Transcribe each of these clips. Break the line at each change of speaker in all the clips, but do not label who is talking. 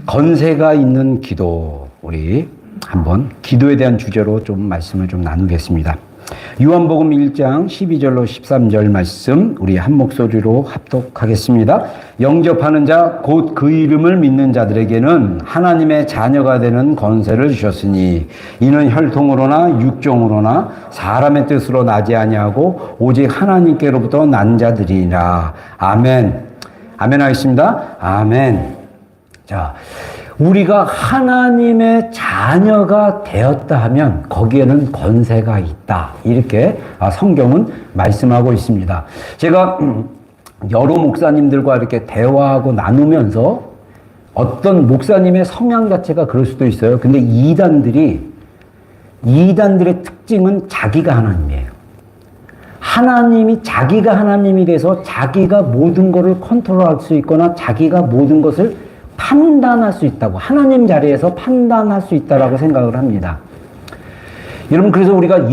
건세가 있는 기도, 우리 한번 기도에 대한 주제로 좀 말씀을 좀 나누겠습니다. 요한복음 1장 12절로 13절 말씀 우리 한 목소리로 합독하겠습니다. 영접하는 자 곧 그 이름을 믿는 자들에게는 하나님의 자녀가 되는 건세를 주셨으니 이는 혈통으로나 육종으로나 사람의 뜻으로 나지 아니하고 오직 하나님께로부터 난 자들이니라. 아멘. 아멘 하겠습니다. 아멘. 자, 우리가 하나님의 자녀가 되었다 하면 거기에는 건세가 있다. 이렇게 성경은 말씀하고 있습니다. 제가 여러 목사님들과 이렇게 대화하고 나누면서 어떤 목사님의 성향 자체가 그럴 수도 있어요. 근데 이단들의 특징은 자기가 하나님이에요. 하나님이 자기가 하나님이 돼서 자기가 모든 것을 컨트롤할 수 있거나 자기가 모든 것을 판단할 수 있다고, 하나님 자리에서 판단할 수 있다라고 생각을 합니다. 여러분, 그래서 우리가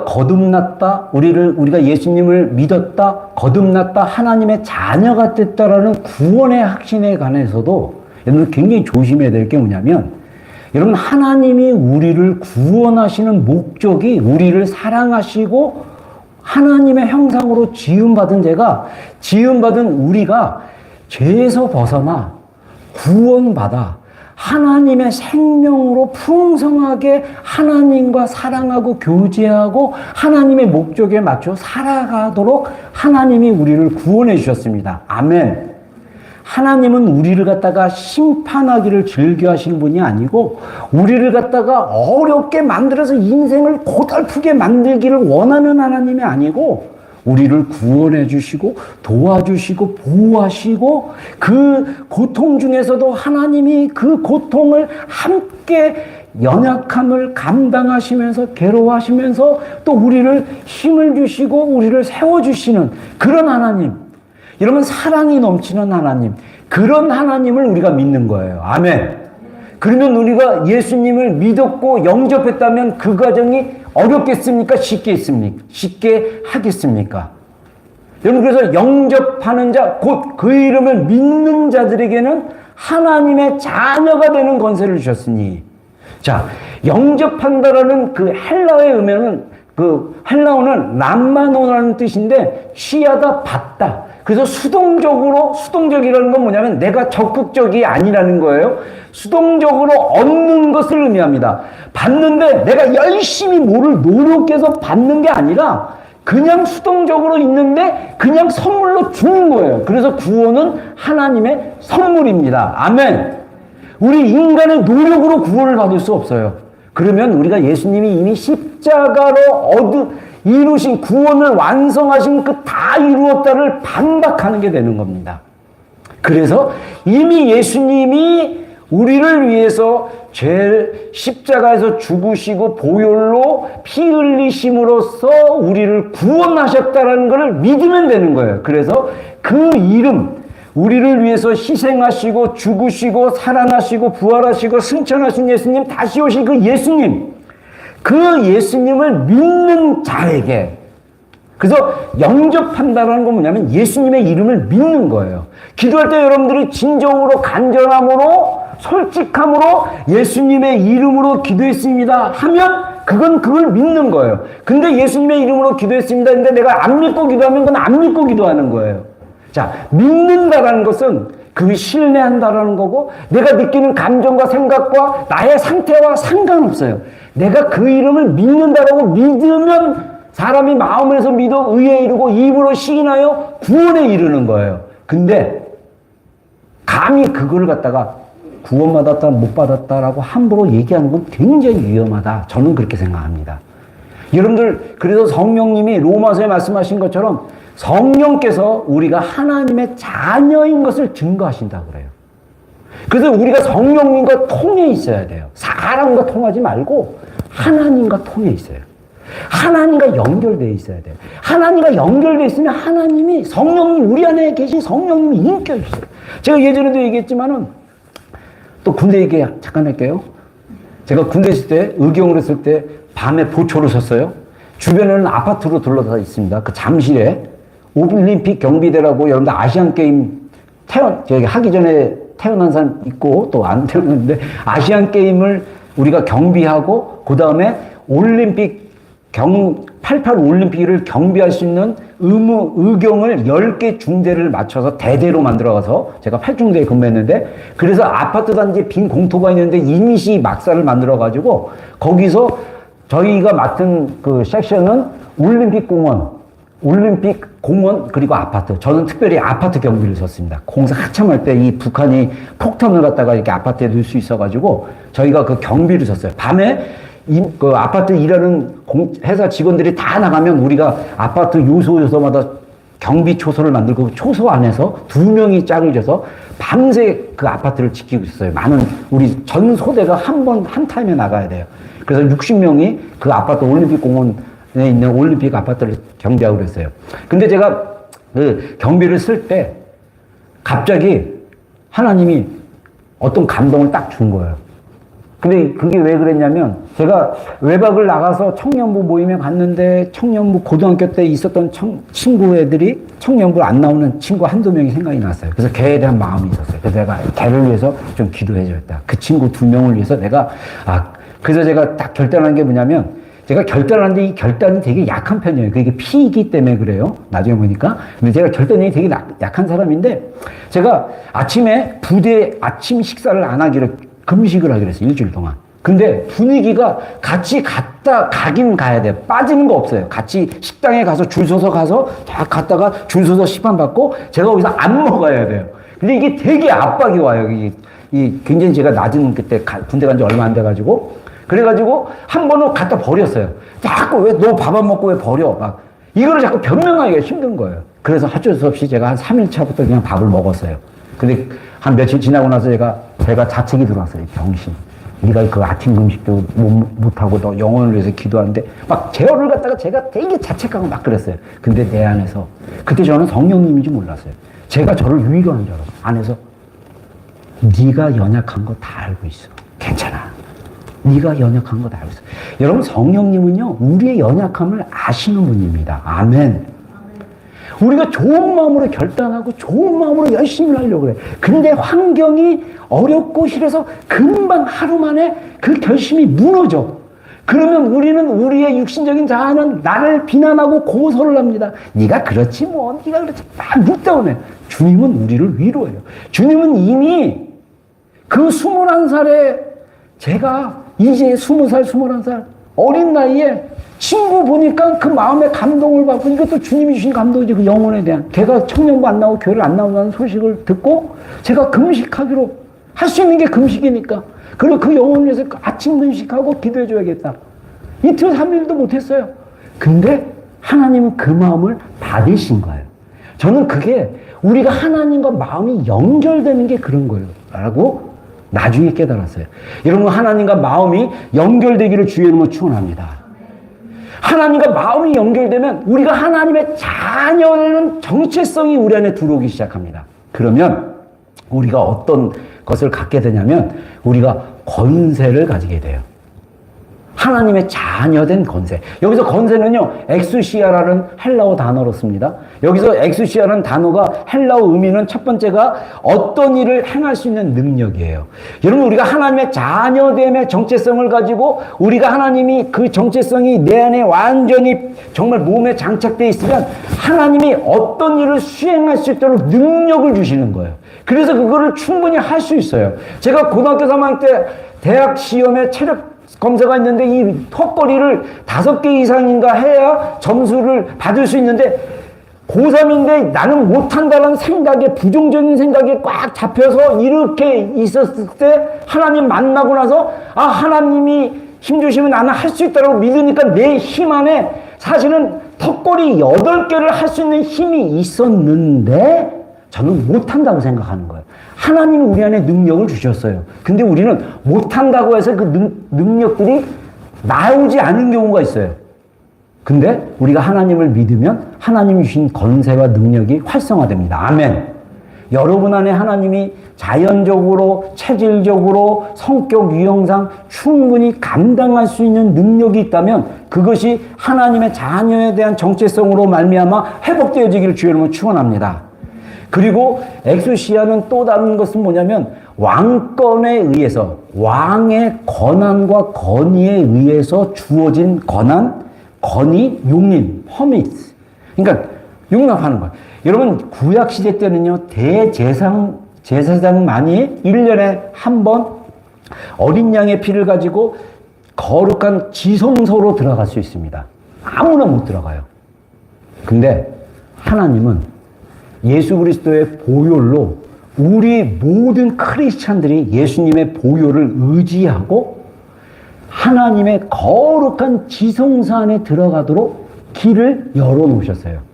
거듭났다, 우리가 예수님을 믿었다, 거듭났다, 하나님의 자녀가 됐다라는 구원의 확신에 관해서도 여러분 굉장히 조심해야 될 게 뭐냐면, 여러분, 하나님이 우리를 구원하시는 목적이 우리를 사랑하시고 하나님의 형상으로 지음받은 우리가 죄에서 벗어나 구원받아 하나님의 생명으로 풍성하게 하나님과 사랑하고 교제하고 하나님의 목적에 맞춰 살아가도록 하나님이 우리를 구원해 주셨습니다. 아멘. 하나님은 우리를 갖다가 심판하기를 즐겨하시는 분이 아니고 우리를 갖다가 어렵게 만들어서 인생을 고달프게 만들기를 원하는 하나님이 아니고 우리를 구원해 주시고 도와주시고 보호하시고 그 고통 중에서도 하나님이 그 고통을 함께 연약함을 감당하시면서 괴로워하시면서 또 우리를 힘을 주시고 우리를 세워주시는 그런 하나님, 여러분, 사랑이 넘치는 하나님, 그런 하나님을 우리가 믿는 거예요. 아멘. 그러면 우리가 예수님을 믿었고 영접했다면 그 과정이 어렵겠습니까? 쉽게 하겠습니까? 여러분, 그래서 영접하는 자, 곧 그 이름을 믿는 자들에게는 하나님의 자녀가 되는 건세를 주셨으니. 자, 영접한다라는 그 헬라어의 의미는, 그 헬라어는 람마노라는 뜻인데 취하다, 받다. 그래서 수동적이라는 건 뭐냐면 내가 적극적이 아니라는 거예요. 수동적으로 얻는 것을 의미합니다. 받는데 내가 열심히 뭐를 노력해서 받는 게 아니라 그냥 수동적으로 있는데 그냥 선물로 주는 거예요. 그래서 구원은 하나님의 선물입니다. 아멘. 우리 인간의 노력으로 구원을 받을 수 없어요. 그러면 우리가 예수님이 이미 십자가로 이루신 구원을 완성하신 그 다 이루었다를 반박하는 게 되는 겁니다. 그래서 이미 예수님이 우리를 위해서 십자가에서 죽으시고 보혈로 피 흘리심으로써 우리를 구원하셨다는 것을 믿으면 되는 거예요. 그래서 그 이름, 우리를 위해서 희생하시고 죽으시고 살아나시고 부활하시고 승천하신 예수님, 다시 오실 그 예수님을 믿는 자에게, 그래서 영접한다는 건 뭐냐면 예수님의 이름을 믿는 거예요. 기도할 때 여러분들이 진정으로 간절함으로 솔직함으로 예수님의 이름으로 기도했습니다 하면 그걸 믿는 거예요. 근데 예수님의 이름으로 기도했습니다 근데 내가 안 믿고 기도하면 그건 안 믿고 기도하는 거예요. 자, 믿는다라는 것은 그 신뢰한다라는 거고 내가 느끼는 감정과 생각과 나의 상태와 상관없어요. 내가 그 이름을 믿는다라고 믿으면 사람이 마음에서 믿어 의에 이르고 입으로 시인하여 구원에 이르는 거예요. 근데 감히 그걸 갖다가 구원받았다 못 받았다라고 함부로 얘기하는 건 굉장히 위험하다. 저는 그렇게 생각합니다. 여러분들, 그래서 성령님이 로마서에 말씀하신 것처럼 성령께서 우리가 하나님의 자녀인 것을 증거하신다고 그래요. 그래서 우리가 성령님과 통해 있어야 돼요. 사람과 통하지 말고 하나님과 통해 있어요. 하나님과 연결되어 있어야 돼요. 하나님과 연결되어 있으면 하나님이, 성령님, 우리 안에 계신 성령님이 인격이 있어요. 제가 예전에도 얘기했지만은 또 군대 얘기 잠깐 할게요. 제가 군대 있을 때, 의경을 했을 때 밤에 보초를 섰어요. 주변에는 아파트로 둘러싸여 있습니다. 그 잠실에 올림픽 경비대라고 여러분들 아시안게임 저기 하기 전에 태어난 사람 있고 또 안 태어났는데 아시안 게임을 우리가 경비하고 그 다음에 올림픽 88 올림픽을 경비할 수 있는 의경을 10개 중대를 맞춰서 대대로 만들어가서 제가 8중대에 근무했는데 그래서 아파트 단지에 빈 공터가 있는데 임시 막사를 만들어가지고 거기서 저희가 맡은 그 섹션은 올림픽 공원 그리고 아파트. 저는 특별히 아파트 경비를 썼습니다. 공사 한참 할 때 이 북한이 폭탄을 갖다가 이렇게 아파트에 넣을 수 있어가지고 저희가 그 경비를 썼어요. 밤에 그 아파트 일하는 회사 직원들이 다 나가면 우리가 아파트 요소마다 경비 초소를 만들고 초소 안에서 2명이 짝을 져서 밤새 그 아파트를 지키고 있었어요. 많은 우리 전 소대가 한 타임에 나가야 돼요. 그래서 60명이 그 아파트 올림픽 공원에 있는 올림픽 아파트를 경비하고 그랬어요. 근데 제가 그 경비를 쓸 때 갑자기 하나님이 어떤 감동을 딱 준 거예요. 근데 그게 왜 그랬냐면 제가 외박을 나가서 청년부 모임에 갔는데 청년부 고등학교 때 있었던 친구 애들이 청년부 안 나오는 친구 한두 명이 생각이 났어요. 그래서 걔에 대한 마음이 있었어요. 그래서 내가 걔를 위해서 좀 기도해줘야겠다. 그 친구 2명을 위해서 내가 그래서 제가 딱 결단한 게 뭐냐면 제가 결단하는데 이 결단이 되게 약한 편이에요. 그게 피이기 때문에 그래요. 나중에 보니까. 근데 제가 결단이 되게 약한 사람인데 제가 아침에 부대 아침 식사를 안 하기로 금식을 하기로 했어요. 일주일 동안. 근데 분위기가 같이 가긴 가야 돼요. 빠지는 거 없어요. 같이 식당에 가서 줄 서서 가서 딱 갔다가 줄 서서 식판 받고 제가 거기서 안 먹어야 돼요. 근데 이게 되게 압박이 와요. 굉장히 제가 낮은 그때 군대 간 지 얼마 안 돼가지고 그래가지고 한 번은 갖다 버렸어요. 자꾸 왜 너 밥 안 먹고 왜 버려? 막 이거를 자꾸 변명하기가 힘든 거예요. 그래서 어쩔 수 없이 제가 한 3일 차부터 그냥 밥을 먹었어요. 근데 한 며칠 지나고 나서 제가 자책이 들어왔어요. 병신. 네가 그 아침 금식도 못하고 너 영혼을 위해서 기도하는데 막 제어를 갖다가 제가 되게 자책하고 막 그랬어요. 근데 내 안에서 그때 저는 성령님인지 몰랐어요. 제가 저를 위로하는 줄 알았어요. 안에서 네가 연약한 거 다 알고 있어. 괜찮아. 네가 연약한 거 다 알고 있어. 여러분 성령님은요 우리의 연약함을 아시는 분입니다. 아멘. 우리가 좋은 마음으로 결단하고 좋은 마음으로 열심히 하려고 그래. 근데 환경이 어렵고 싫어서 금방 하루 만에 그 결심이 무너져. 그러면 우리는 우리의 육신적인 자아는 나를 비난하고 고소를 합니다. 네가 그렇지 뭐. 네가 그렇지. 막 묵다운해. 주님은 우리를 위로해요. 주님은 이미 그 21살에 제가 이제 20살, 21살 어린 나이에 친구 보니까 그 마음에 감동을 받고 이것도 주님이 주신 감동이지 그 영혼에 대한 걔가 청년부 안 나오고 교회를 안 나온다는 소식을 듣고 제가 금식하기로 할 수 있는 게 금식이니까 그리고 그 영혼을 위해서 아침 금식하고 기도해 줘야겠다. 이틀 3일도 못했어요. 근데 하나님은 그 마음을 받으신 거예요. 저는 그게 우리가 하나님과 마음이 연결되는 게 그런 거예요 라고 나중에 깨달았어요. 여러분 하나님과 마음이 연결되기를 주의 이름으로 축원합니다. 하나님과 마음이 연결되면 우리가 하나님의 자녀라는 정체성이 우리 안에 들어오기 시작합니다. 그러면 우리가 어떤 것을 갖게 되냐면 우리가 권세를 가지게 돼요. 하나님의 자녀된 권세. 여기서 권세는요, 엑수시아라는 헬라어 단어로 씁니다. 여기서 엑수시아라는 단어가 헬라어 의미는 첫 번째가 어떤 일을 행할 수 있는 능력이에요. 여러분, 우리가 하나님의 자녀됨의 정체성을 가지고 우리가 하나님이 그 정체성이 내 안에 완전히 정말 몸에 장착되어 있으면 하나님이 어떤 일을 수행할 수 있도록 능력을 주시는 거예요. 그래서 그거를 충분히 할 수 있어요. 제가 고등학교 3학년 때 대학 시험에 체력 검사가 있는데 이 턱걸이를 5개 이상인가 해야 점수를 받을 수 있는데 고3인데 나는 못한다는 생각에 부정적인 생각에 꽉 잡혀서 이렇게 있었을 때 하나님 만나고 나서 하나님이 힘주시면 나는 할 수 있다고 믿으니까 내 힘 안에 사실은 턱걸이 8개를 할 수 있는 힘이 있었는데 저는 못한다고 생각하는 거예요. 하나님이 우리 안에 능력을 주셨어요. 근데 우리는 못한다고 해서 그 능력들이 나오지 않은 경우가 있어요. 근데 우리가 하나님을 믿으면 하나님이 주신 권세와 능력이 활성화됩니다. 아멘. 여러분 안에 하나님이 자연적으로, 체질적으로, 성격 유형상 충분히 감당할 수 있는 능력이 있다면 그것이 하나님의 자녀에 대한 정체성으로 말미암아 회복되어지기를 주의 이름으로 축원합니다. 그리고 엑수시아는 또 다른 것은 뭐냐면 왕권에 의해서, 왕의 권한과 권위에 의해서 주어진 권한, 건의, 용인, 퍼미트. 그러니까 용납하는 거예요. 여러분 구약 시대 때는요, 제사장만이 1년에 한 번 어린 양의 피를 가지고 거룩한 지성소로 들어갈 수 있습니다. 아무나 못 들어가요. 근데 하나님은 예수 그리스도의 보혈로 우리 모든 크리스찬들이 예수님의 보혈을 의지하고 하나님의 거룩한 지성소 안에 들어가도록 길을 열어놓으셨어요.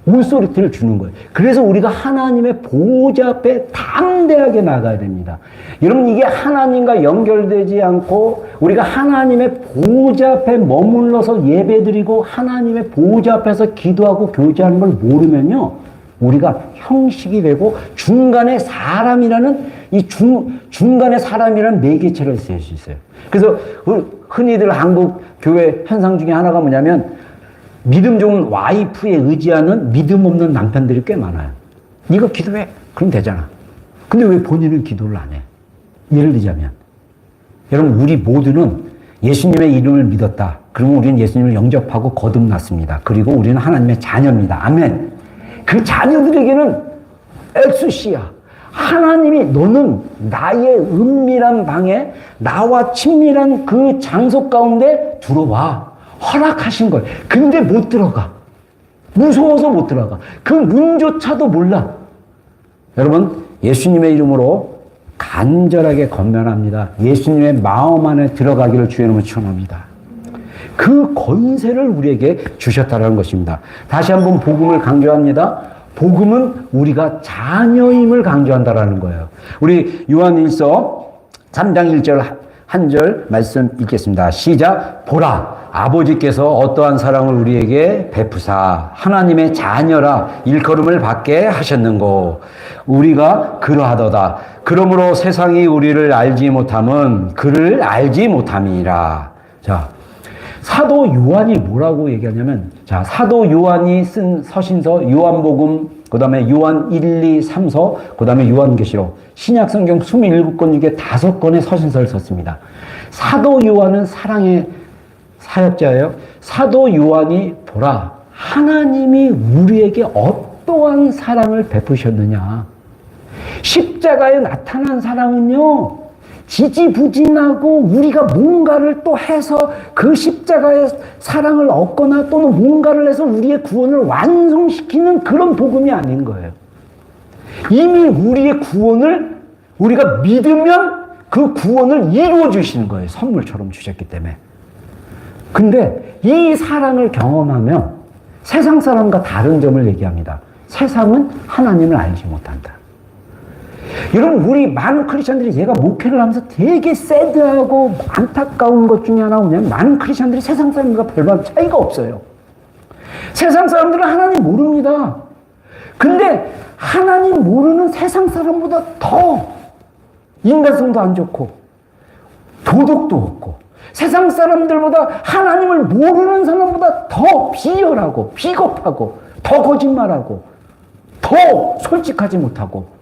물소리를 주는 거예요. 그래서 우리가 하나님의 보호자 앞에 담대하게 나가야 됩니다. 여러분 이게 하나님과 연결되지 않고 우리가 하나님의 보호자 앞에 머물러서 예배드리고 하나님의 보호자 앞에서 기도하고 교제하는 걸 모르면요, 우리가 형식이 되고 중간에 사람이라는 중간에 사람이라는 매개체를 쓸 수 있어요. 그래서 흔히들 한국 교회 현상 중에 하나가 뭐냐면 믿음 좋은 와이프에 의지하는 믿음 없는 남편들이 꽤 많아요. 네가 기도해. 그럼 되잖아. 근데 왜 본인은 기도를 안 해? 예를 들자면 여러분 우리 모두는 예수님의 이름을 믿었다. 그러면 우리는 예수님을 영접하고 거듭났습니다. 그리고 우리는 하나님의 자녀입니다. 아멘. 그 자녀들에게는 엑수시아, 하나님이 너는 나의 은밀한 방에 나와 친밀한 그 장소 가운데 들어와. 허락하신 거예요. 근데 못 들어가. 무서워서 못 들어가. 그 문조차도 몰라. 여러분 예수님의 이름으로 간절하게 건면합니다. 예수님의 마음 안에 들어가기를 주의 이름으로 축원합니다. 그 권세를 우리에게 주셨다는 것입니다. 다시 한번 복음을 강조합니다. 복음은 우리가 자녀임을 강조한다는 거예요. 우리 요한일서 3장 1절 한 절 말씀 읽겠습니다. 시작. 보라, 아버지께서 어떠한 사랑을 우리에게 베푸사 하나님의 자녀라 일컬음을 받게 하셨는고 우리가 그러하도다. 그러므로 세상이 우리를 알지 못함은 그를 알지 못함이라. 자, 사도 요한이 뭐라고 얘기하냐면, 자, 사도 요한이 쓴 서신서 요한복음, 그 다음에 요한 1, 2, 3서, 그 다음에 요한계시록, 신약성경 27권 중에 5권의 서신서를 썼습니다. 사도 요한은 사랑의 사역자예요. 사도 요한이 보라, 하나님이 우리에게 어떠한 사랑을 베푸셨느냐. 십자가에 나타난 사랑은요, 지지부진하고 우리가 뭔가를 또 해서 그 십자가의 사랑을 얻거나 또는 뭔가를 해서 우리의 구원을 완성시키는 그런 복음이 아닌 거예요. 이미 우리의 구원을 우리가 믿으면 그 구원을 이루어 주시는 거예요. 선물처럼 주셨기 때문에. 근데 이 사랑을 경험하면 세상 사람과 다른 점을 얘기합니다. 세상은 하나님을 알지 못한다. 여러분 우리 많은 크리스천들이 제가 목회를 하면서 되게 새드하고 안타까운 것 중에 하나가 뭐냐면 많은 크리스천들이 세상 사람들과 별반 차이가 없어요. 세상 사람들은 하나님 모릅니다. 근데 하나님 모르는 세상 사람보다 더 인간성도 안 좋고 도덕도 없고 세상 사람들보다 하나님을 모르는 사람보다 더 비열하고 비겁하고 더 거짓말하고 더 솔직하지 못하고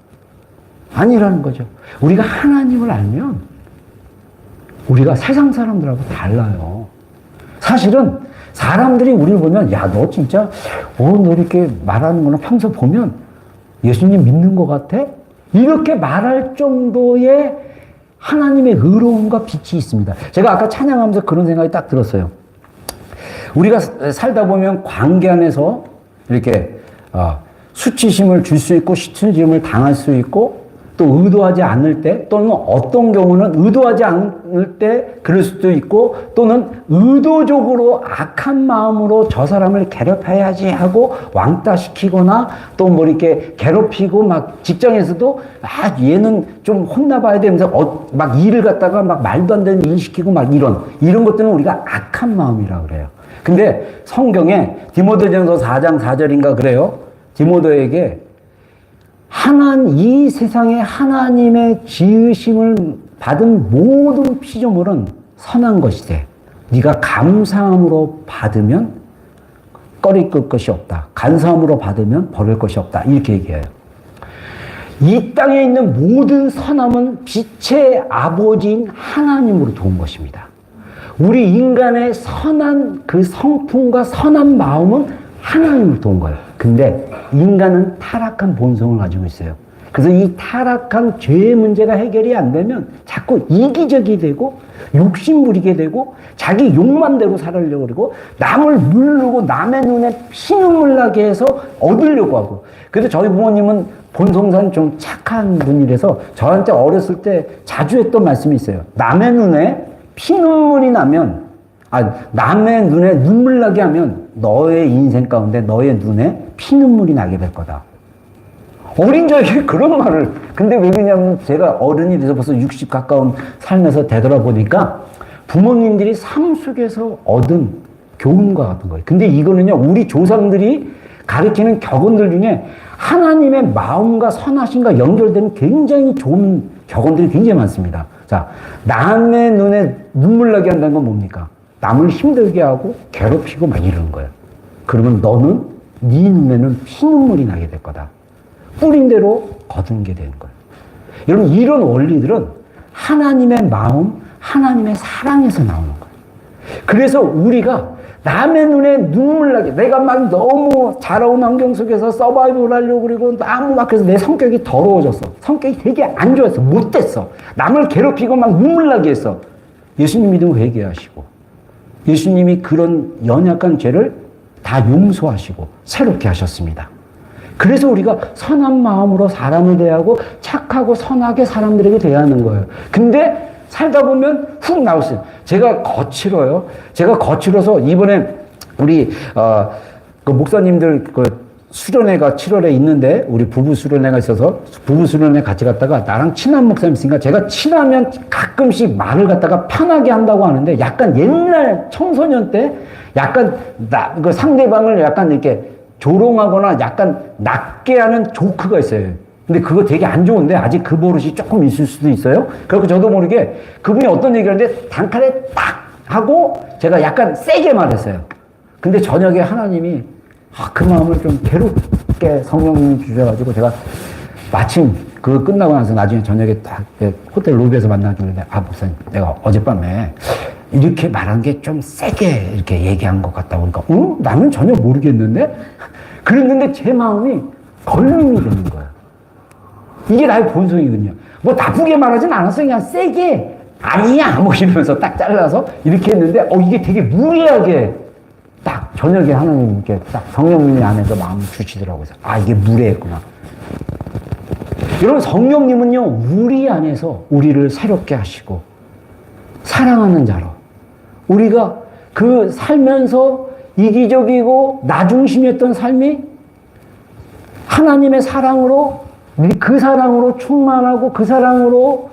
아니라는 거죠. 우리가 하나님을 알면 우리가 세상 사람들하고 달라요. 사실은 사람들이 우리를 보면 야, 너 진짜 너 이렇게 말하는 거나 평소 보면 예수님 믿는 것 같아? 이렇게 말할 정도의 하나님의 의로움과 빛이 있습니다. 제가 아까 찬양하면서 그런 생각이 딱 들었어요. 우리가 살다 보면 관계 안에서 이렇게 수치심을 줄 수 있고 시트짐을 당할 수 있고 또 의도하지 않을 때 또는 어떤 경우는 의도하지 않을 때 그럴 수도 있고 또는 의도적으로 악한 마음으로 저 사람을 괴롭혀야지 하고 왕따시키거나 또 뭐 이렇게 괴롭히고 막 직장에서도 얘는 좀 혼나봐야 되면서 막 일을 갖다가 막 말도 안 되는 일 시키고 막 이런 것들은 우리가 악한 마음이라고 그래요. 근데 성경에 디모데전서 4장 4절인가 그래요. 디모데에게 이 세상에 하나님의 지으심을 받은 모든 피조물은 선한 것이되 네가 감사함으로 받으면 꺼리낄 것이 없다. 간사함으로 받으면 버릴 것이 없다. 이렇게 얘기해요. 이 땅에 있는 모든 선함은 빛의 아버지인 하나님으로 도운 것입니다. 우리 인간의 선한 그 성품과 선한 마음은 하나님으로 도운 거예요. 근데 인간은 타락한 본성을 가지고 있어요. 그래서 이 타락한 죄의 문제가 해결이 안 되면 자꾸 이기적이 되고 욕심 부리게 되고 자기 욕만대로 살으려고 그러고 남을 물르고 남의 눈에 피눈물 나게 해서 얻으려고 하고. 그래서 저희 부모님은 본성상 좀 착한 분이라서 저한테 어렸을 때 자주 했던 말씀이 있어요. 남의 눈에 피눈물이 나면, 남의 눈에 눈물 나게 하면 너의 인생 가운데 너의 눈에 피눈물이 나게 될 거다. 어린 저에게 그런 말을. 근데 왜 그러냐면 제가 어른이 돼서 벌써 60 가까운 삶에서 되돌아보니까 부모님들이 삶 속에서 얻은 교훈과 같은 거예요. 근데 이거는요, 우리 조상들이 가르치는 격언들 중에 하나님의 마음과 선하심과 연결되는 굉장히 좋은 격언들이 굉장히 많습니다. 자, 남의 눈에 눈물 나게 한다는 건 뭡니까? 남을 힘들게 하고 괴롭히고 막 이러는 거예요. 그러면 너는 네 눈에는 피눈물이 나게 될 거다. 뿌린 대로 거둔 게 되는 거예요. 여러분, 이런 원리들은 하나님의 마음, 하나님의 사랑에서 나오는 거예요. 그래서 우리가 남의 눈에 눈물 나게, 내가 막 너무 자라온 환경 속에서 서바이벌 하려고 그러고 너무 막 그래서 내 성격이 더러워졌어. 성격이 되게 안 좋았어. 못됐어. 남을 괴롭히고 막 눈물 나게 했어. 예수님 믿으면 회개하시고 예수님이 그런 연약한 죄를 다 용서하시고 새롭게 하셨습니다. 그래서 우리가 선한 마음으로 사람을 대하고 착하고 선하게 사람들에게 대하는 거예요. 근데 살다 보면 훅 나왔어요. 제가 거칠어요. 제가 거칠어서 이번에 우리 그 목사님들 그 수련회가 7월에 있는데 우리 부부 수련회가 있어서 부부 수련회 같이 갔다가 나랑 친한 목사님 있으니까 제가 친하면 가끔씩 말을 갖다가 편하게 한다고 하는데 약간 옛날 청소년 때 약간 그 상대방을 약간 이렇게 조롱하거나 약간 낮게 하는 조크가 있어요. 근데 그거 되게 안 좋은데 아직 그 버릇이 조금 있을 수도 있어요. 그래서 저도 모르게 그분이 어떤 얘기를 하는데 단칼에 딱 하고 제가 약간 세게 말했어요. 근데 저녁에 하나님이 그 마음을 좀 괴롭게 성령님이 주셔가지고 제가 마침 그거 끝나고 나서 나중에 저녁에 딱 호텔 로비에서 만나주는데 목사님 내가 어젯밤에 이렇게 말한 게 좀 세게 이렇게 얘기한 것 같다고 그러니까 나는 전혀 모르겠는데 그랬는데 제 마음이 걸림이 되는 거예요. 이게 나의 본성이거든요. 뭐 나쁘게 말하진 않았어요. 그냥 세게 아니야 뭐 이러면서 딱 잘라서 이렇게 했는데 이게 되게 무례하게 딱 저녁에 하나님 이렇게 딱 성령님이 안에서 마음을 주시더라고요. 이게 무례했구나. 여러분, 성령님은요 우리 안에서 우리를 새롭게 하시고 사랑하는 자로 우리가 그 살면서 이기적이고 나 중심이었던 삶이 하나님의 사랑으로 그 사랑으로 충만하고 그 사랑으로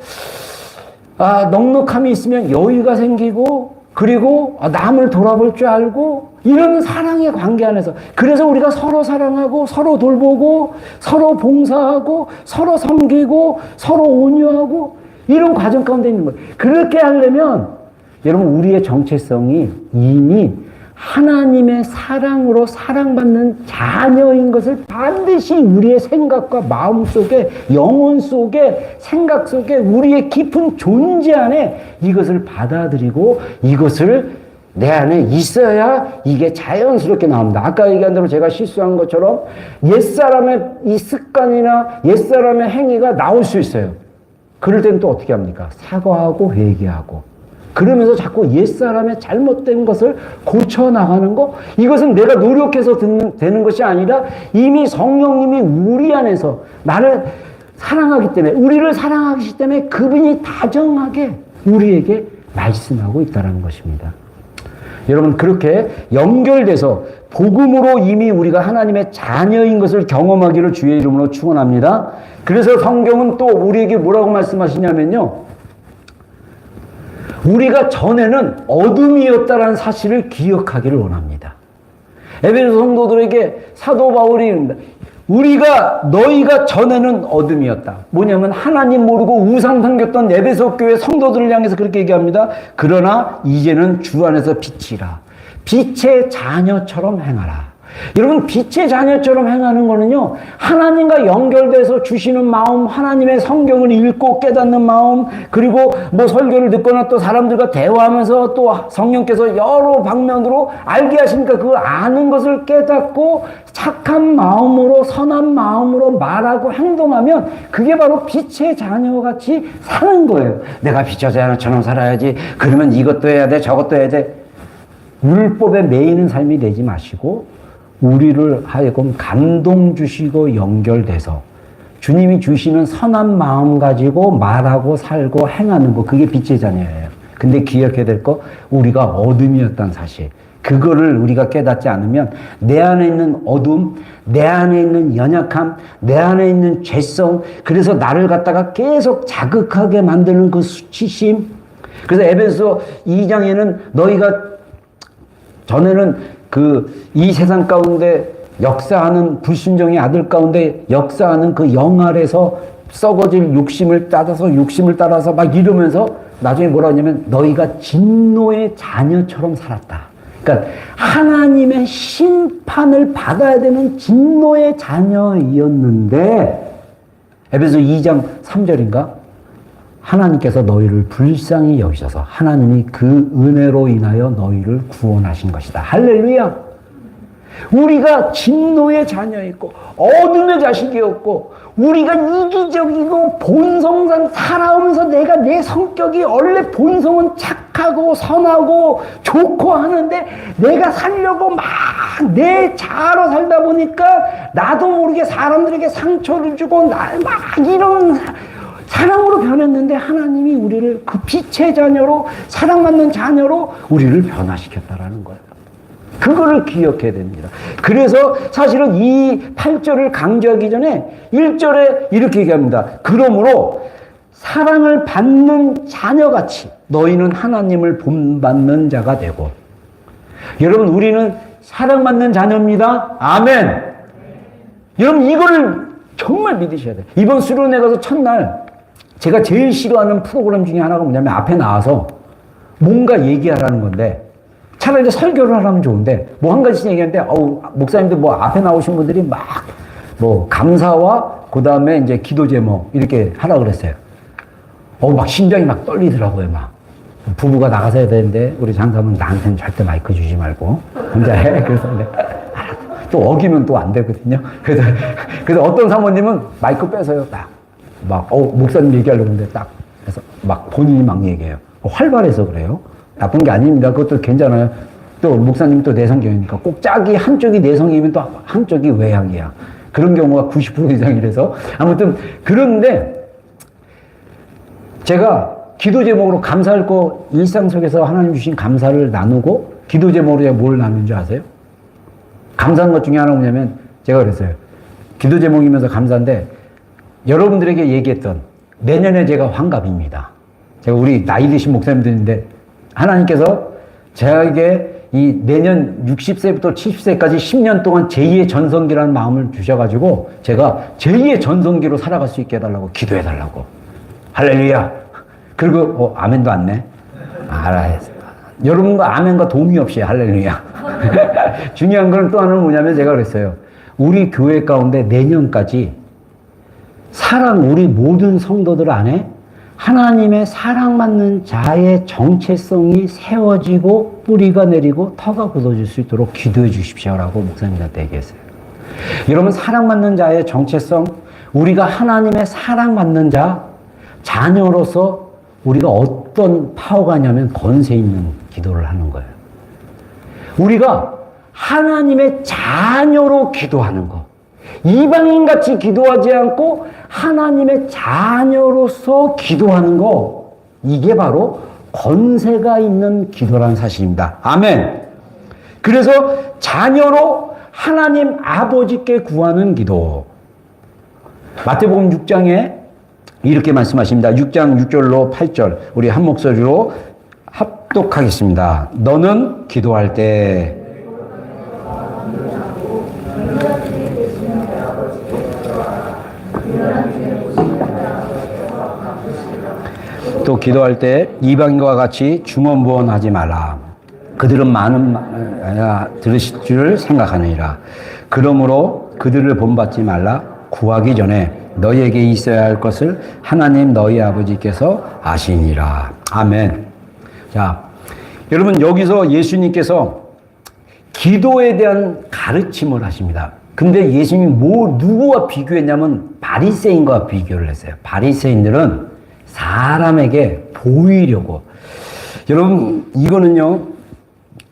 넉넉함이 있으면 여유가 생기고 그리고 남을 돌아볼 줄 알고 이런 사랑의 관계 안에서 그래서 우리가 서로 사랑하고 서로 돌보고 서로 봉사하고 서로 섬기고 서로 온유하고 이런 과정 가운데 있는 거예요. 그렇게 하려면 여러분 우리의 정체성이 이미 하나님의 사랑으로 사랑받는 자녀인 것을 반드시 우리의 생각과 마음 속에 영혼 속에 생각 속에 우리의 깊은 존재 안에 이것을 받아들이고 이것을 내 안에 있어야 이게 자연스럽게 나옵니다. 아까 얘기한 대로 제가 실수한 것처럼 옛사람의 이 습관이나 옛사람의 행위가 나올 수 있어요. 그럴 때는 또 어떻게 합니까? 사과하고 회개하고 그러면서 자꾸 옛사람의 잘못된 것을 고쳐나가는 거, 이것은 내가 노력해서 되는 것이 아니라 이미 성령님이 우리 안에서 나를 사랑하기 때문에, 우리를 사랑하기 때문에 그분이 다정하게 우리에게 말씀하고 있다는 것입니다. 여러분, 그렇게 연결돼서 복음으로 이미 우리가 하나님의 자녀인 것을 경험하기를 주의 이름으로 축원합니다. 그래서 성경은 또 우리에게 뭐라고 말씀하시냐면요, 우리가 전에는 어둠이었다라는 사실을 기억하기를 원합니다. 에베소 성도들에게 사도 바울이 너희가 전에는 어둠이었다. 뭐냐면 하나님 모르고 우상 섬겼던 에베소 교회 성도들을 향해서 그렇게 얘기합니다. 그러나 이제는 주 안에서 빛이라. 빛의 자녀처럼 행하라. 여러분, 빛의 자녀처럼 행하는 거는요, 하나님과 연결돼서 주시는 마음, 하나님의 성경을 읽고 깨닫는 마음, 그리고 뭐 설교를 듣거나 또 사람들과 대화하면서 또 성령께서 여러 방면으로 알게 하시니까 그 아는 것을 깨닫고 착한 마음으로, 선한 마음으로 말하고 행동하면 그게 바로 빛의 자녀같이 사는 거예요. 내가 빛의 자녀처럼 살아야지. 그러면 이것도 해야 돼, 저것도 해야 돼. 율법에 매이는 삶이 되지 마시고 우리를 하여금 감동 주시고 연결돼서 주님이 주시는 선한 마음 가지고 말하고 살고 행하는 거, 그게 빛의 자녀예요. 근데 기억해야 될 거, 우리가 어둠이었다는 사실. 그거를 우리가 깨닫지 않으면 내 안에 있는 어둠, 내 안에 있는 연약함, 내 안에 있는 죄성, 그래서 나를 갖다가 계속 자극하게 만드는 그 수치심. 그래서 에베소 2장에는 너희가 전에는 이 세상 가운데 역사하는 불순종의 아들 가운데 역사하는 그 영 아래서 썩어질 욕심을 따라서 막 이러면서 나중에 뭐라 하냐면 너희가 진노의 자녀처럼 살았다. 그러니까 하나님의 심판을 받아야 되는 진노의 자녀이었는데 에베소 2장 3절인가? 하나님께서 너희를 불쌍히 여기셔서 하나님이 그 은혜로 인하여 너희를 구원하신 것이다. 할렐루야. 우리가 진노의 자녀였고 어둠의 자식이었고 우리가 이기적이고 본성상 살아오면서 내가 내 성격이 원래 본성은 착하고 선하고 좋고 하는데 내가 살려고 막 내 자아로 살다 보니까 나도 모르게 사람들에게 상처를 주고 날 막 이런 사랑으로 변했는데 하나님이 우리를 그 빛의 자녀로 사랑받는 자녀로 우리를 변화시켰다라는 거예요. 그거를 기억해야 됩니다. 그래서 사실은 이 8절을 강조하기 전에 1절에 이렇게 얘기합니다. 그러므로 사랑을 받는 자녀같이 너희는 하나님을 본받는 자가 되고. 여러분, 우리는 사랑받는 자녀입니다. 아멘. 여러분, 이거를 정말 믿으셔야 돼요. 이번 수련회 가서 첫날 제가 제일 싫어하는 프로그램 중에 하나가 뭐냐면 앞에 나와서 뭔가 얘기하라는 건데 차라리 설교를 하라면 좋은데 뭐 한 가지 얘기하는데 목사님들 뭐 앞에 나오신 분들이 막 뭐 감사와 그 다음에 이제 기도 제목 이렇게 하라 그랬어요. 막 심장이 막 떨리더라고요. 막 부부가 나가서 해야 되는데 우리 장사는 나한테는 절대 마이크 주지 말고 혼자 해. 그래서 또 어기면 또 안 되거든요. 그래서 어떤 사모님은 마이크 빼서요. 목사님 얘기하려고 했는데 그래서 막 본인이 막 얘기해요. 활발해서 그래요. 나쁜 게 아닙니다. 그것도 괜찮아요. 또 목사님 또 내성경이니까 꼭 짝이 한쪽이 내성이면 또 한쪽이 외향이야. 그런 경우가 90% 이상이라서. 아무튼 그런데 제가 기도 제목으로 감사할 거 일상 속에서 하나님 주신 감사를 나누고 기도 제목으로 뭘 나누는 줄 아세요? 감사한 것 중에 하나가 뭐냐면 제가 그랬어요. 기도 제목이면서 감사인데 여러분들에게 얘기했던 내년에 제가 환갑입니다. 제가 우리 나이 드신 목사님들인데 하나님께서 저에게 이 내년 60세부터 70세까지 10년 동안 제2의 전성기라는 마음을 주셔가지고 제가 제2의 전성기로 살아갈 수 있게 해달라고 기도해달라고. 할렐루야. 그리고 아멘도 안 내. 알았어. 여러분과 아멘과 동의 없이 할렐루야. 중요한 건 또 하나는 뭐냐면 제가 그랬어요. 우리 교회 가운데 내년까지 우리 모든 성도들 안에 하나님의 사랑받는 자의 정체성이 세워지고 뿌리가 내리고 터가 굳어질 수 있도록 기도해 주십시오라고 목사님한테 얘기했어요. 여러분, 사랑받는 자의 정체성, 우리가 하나님의 사랑받는 자녀로서 우리가 어떤 파워가 있냐면 권세 있는 기도를 하는 거예요. 우리가 하나님의 자녀로 기도하는 거. 이방인같이 기도하지 않고 하나님의 자녀로서 기도하는 거, 이게 바로 권세가 있는 기도라는 사실입니다. 아멘. 그래서 자녀로 하나님 아버지께 구하는 기도. 마태복음 6장에 이렇게 말씀하십니다. 6장 6절로 8절 우리 한 목소리로 합독하겠습니다. 너는 기도할 때 또 기도할 때 이방인과 같이 중언부언하지 말라. 그들은 많은 말 들으실 줄 생각하느니라. 그러므로 그들을 본받지 말라. 구하기 전에 너희에게 있어야 할 것을 하나님 너희 아버지께서 아시니라. 아멘. 자, 여러분 여기서 예수님께서 기도에 대한 가르침을 하십니다. 근데 예수님이 누구와 비교했냐면 바리새인과 비교를 했어요. 바리새인들은 사람에게 보이려고. 여러분 이거는요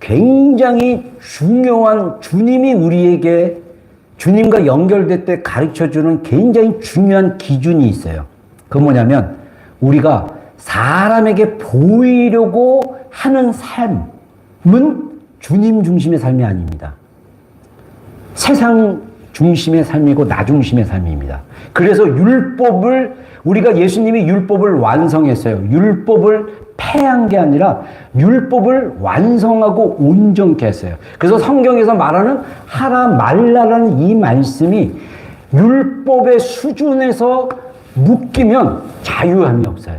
굉장히 중요한, 주님이 우리에게 주님과 연결될 때 가르쳐주는 굉장히 중요한 기준이 있어요. 그건 뭐냐면 우리가 사람에게 보이려고 하는 삶은 주님 중심의 삶이 아닙니다. 세상 중심의 삶이고 나 중심의 삶입니다. 그래서 율법을, 우리가 예수님이 율법을 완성했어요. 율법을 폐한 게 아니라 율법을 완성하고 온전케 했어요. 그래서 성경에서 말하는 하라 말라라는 이 말씀이 율법의 수준에서 묶이면 자유함이 없어요.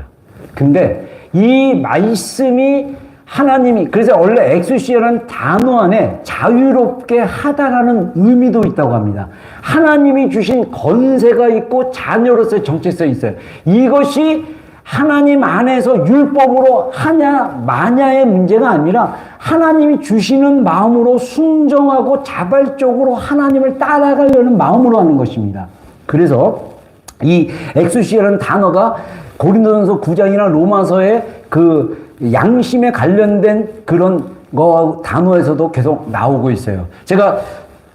근데 이 말씀이 하나님이, 그래서 원래 엑수시아라는 단어 안에 자유롭게 하다라는 의미도 있다고 합니다. 하나님이 주신 권세가 있고 자녀로서의 정체성이 있어요. 이것이 하나님 안에서 율법으로 하냐 마냐의 문제가 아니라 하나님이 주시는 마음으로 순종하고 자발적으로 하나님을 따라가려는 마음으로 하는 것입니다. 그래서 이 엑수시아라는 단어가 고린도전서 9장이나 로마서의 그 양심에 관련된 그런 단어에서도 계속 나오고 있어요. 제가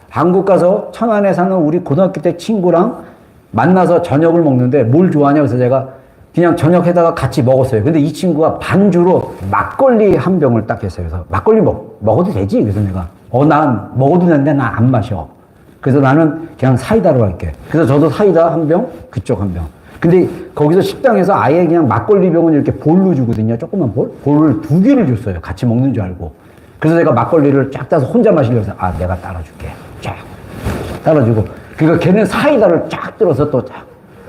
한국 가서 천안에 사는 우리 고등학교 때 친구랑 만나서 저녁을 먹는데 뭘 좋아하냐 그래서 제가 그냥 저녁 해다가 같이 먹었어요. 근데 이 친구가 반주로 막걸리 한 병을 딱 했어요. 그래서 막걸리 먹어도 되지? 그래서 내가 난 먹어도 되는데 난 안 마셔. 그래서 나는 그냥 사이다로 할게. 그래서 저도 사이다 한 병, 그쪽 한 병. 근데 거기서 식당에서 아예 그냥 막걸리 병은 이렇게 볼로 주거든요. 조그만 볼을 2개를 줬어요. 같이 먹는 줄 알고. 그래서 내가 막걸리를 쫙 따서 혼자 마시려고 해서 내가 따라줄게. 쫙 따라주고. 그러니까 걔는 사이다를 쫙 들어서 또 쫙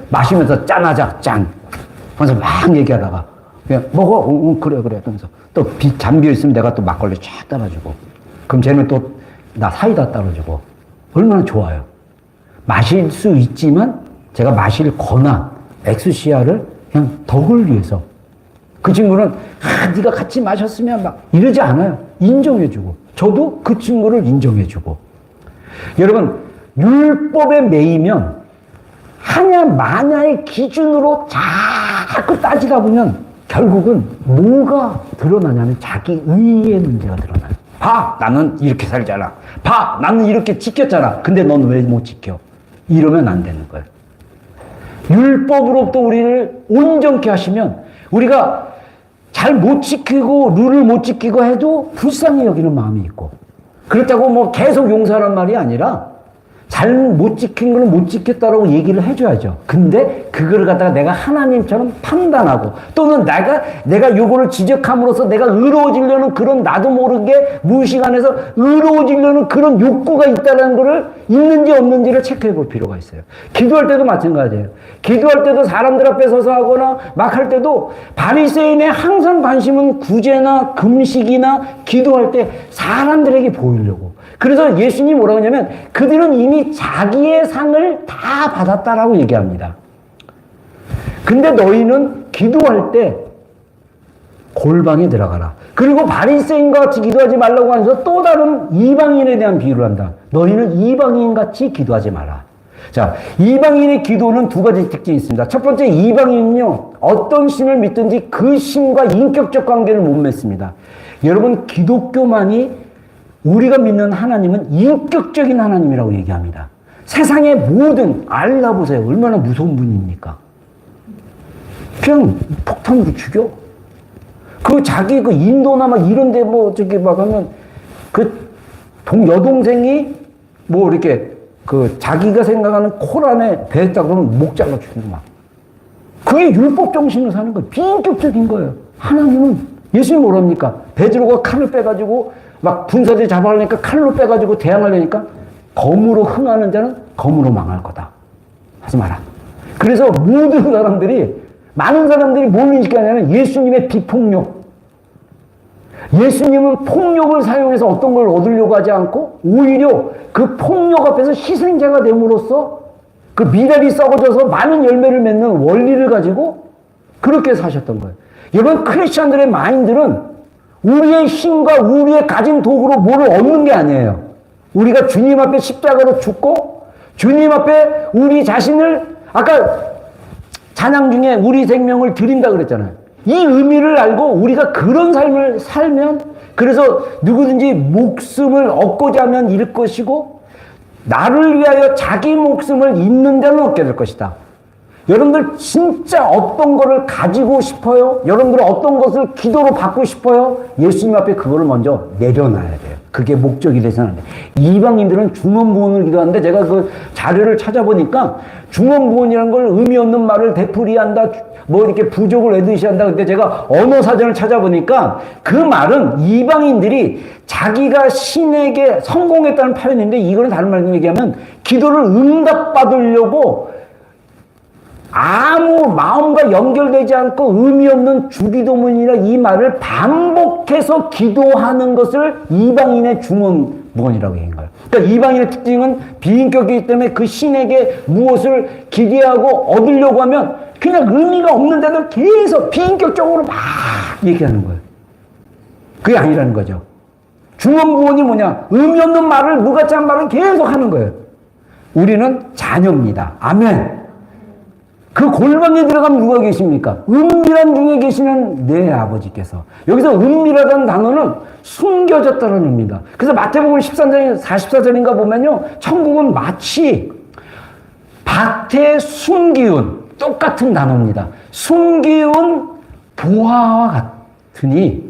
마시면서 짠하자 짠 하면서 막 얘기하다가 그냥 먹어. 그래 그러면서 또 잠겨 있으면 내가 또 막걸리 쫙 따라주고. 그럼 쟤는 또 나 사이다 따라주고. 얼마나 좋아요. 마실 수 있지만 제가 마실 권한 엑수시아를 그냥 덕을 위해서. 그 친구는 네가 같이 마셨으면 막 이러지 않아요. 인정해주고. 저도 그 친구를 인정해주고. 여러분 율법에 매이면 하냐 마냐의 기준으로 자꾸 따지다 보면 결국은 뭐가 드러나냐면 자기 의의 문제가 드러나요. 봐, 나는 이렇게 살잖아. 봐, 나는 이렇게 지켰잖아. 근데 넌 왜 못 지켜? 이러면 안 되는 거예요. 율법으로부터 우리를 온전케 하시면 우리가 잘 못 지키고 룰을 못 지키고 해도 불쌍히 여기는 마음이 있고, 그렇다고 뭐 계속 용서하란 말이 아니라 잘 못 지킨 거는 못 지켰다라고 얘기를 해줘야죠. 근데 그거를 갖다가 내가 하나님처럼 판단하고 또는 내가 요거를 지적함으로써 내가 의로워지려는 그런 나도 모르게 무의식 안에서 의로워지려는 그런 욕구가 있다는 거를 있는지 없는지를 체크해 볼 필요가 있어요. 기도할 때도 마찬가지예요. 기도할 때도 사람들 앞에 서서 하거나 막 할 때도 바리새인의 항상 관심은 구제나 금식이나 기도할 때 사람들에게 보이려고. 그래서 예수님이 뭐라고 하냐면 그들은 이미 자기의 상을 다 받았다라고 얘기합니다. 근데 너희는 기도할 때 골방에 들어가라. 그리고 바리새인과 같이 기도하지 말라고 하면서 또 다른 이방인에 대한 비유를 한다. 너희는 이방인같이 기도하지 마라. 자, 이방인의 기도는 2가지 특징이 있습니다. 첫 번째, 이방인은요 어떤 신을 믿든지 그 신과 인격적 관계를 못 맺습니다. 여러분 기독교만이, 우리가 믿는 하나님은 인격적인 하나님이라고 얘기합니다. 세상의 모든, 알아보세요. 얼마나 무서운 분입니까? 그냥 폭탄으로 죽여. 자기 인도나 막 이런데 막 하면 여동생이 이렇게 자기가 생각하는 코란에 배했다 그러면 목 잘라 죽이고 막. 그게 율법 정신으로 사는 거예요. 비인격적인 거예요. 하나님은, 예수님 뭐랍니까? 베드로가 칼을 빼가지고 막 군사들 잡아가려니까 칼로 빼가지고 대항하려니까 검으로 흥하는 자는 검으로 망할 거다. 하지 마라. 그래서 많은 사람들이 뭘 인식하냐면 예수님의 비폭력, 예수님은 폭력을 사용해서 어떤 걸 얻으려고 하지 않고 오히려 그 폭력 앞에서 희생자가 됨으로써 그 미랄이 썩어져서 많은 열매를 맺는 원리를 가지고 그렇게 사셨던 거예요. 여러분, 크리스천들의 마인드는 우리의 힘과 우리의 가진 도구로 뭐를 얻는 게 아니에요. 우리가 주님 앞에 십자가로 죽고 주님 앞에 우리 자신을 아까 찬양 중에 우리 생명을 드린다 그랬잖아요. 이 의미를 알고 우리가 그런 삶을 살면 그래서 누구든지 목숨을 얻고자 하면 잃을 것이고 나를 위하여 자기 목숨을 잃는 자는 얻게 될 것이다. 여러분들 진짜 어떤 거를 가지고 싶어요? 여러분들은 어떤 것을 기도로 받고 싶어요? 예수님 앞에 그거를 먼저 내려놔야 돼요. 그게 목적이 되서는 안 돼요. 이방인들은 중언부언을 기도하는데 제가 그 자료를 찾아보니까 중언부언이라는 걸 의미 없는 말을 되풀이한다, 뭐 이렇게 부족을 애드시한다. 근데 제가 언어 사전을 찾아보니까 그 말은 이방인들이 자기가 신에게 성공했다는 표현인데 이거는 다른 말로 얘기하면 기도를 응답받으려고 아무 마음과 연결되지 않고 의미 없는 주기도문이나 이 말을 반복해서 기도하는 것을 이방인의 중언부언이라고 얘기한 거예요. 그러니까 이방인의 특징은 비인격이기 때문에 그 신에게 무엇을 기대하고 얻으려고 하면 그냥 의미가 없는데도 계속 비인격적으로 막 얘기하는 거예요. 그게 아니라는 거죠. 중언부언이 뭐냐? 의미 없는 말을, 무가치 한 말을 계속 하는 거예요. 우리는 자녀입니다. 아멘. 그 골방에 들어가면 누가 계십니까? 은밀한 중에 계시는 내 아버지께서. 여기서 은밀하다는 단어는 숨겨졌다는 의미입니다. 그래서 마태복음 13장 44절인가 보면요, 천국은 마치 밭에 숨기운 똑같은 단어입니다. 숨기운 보화와 같으니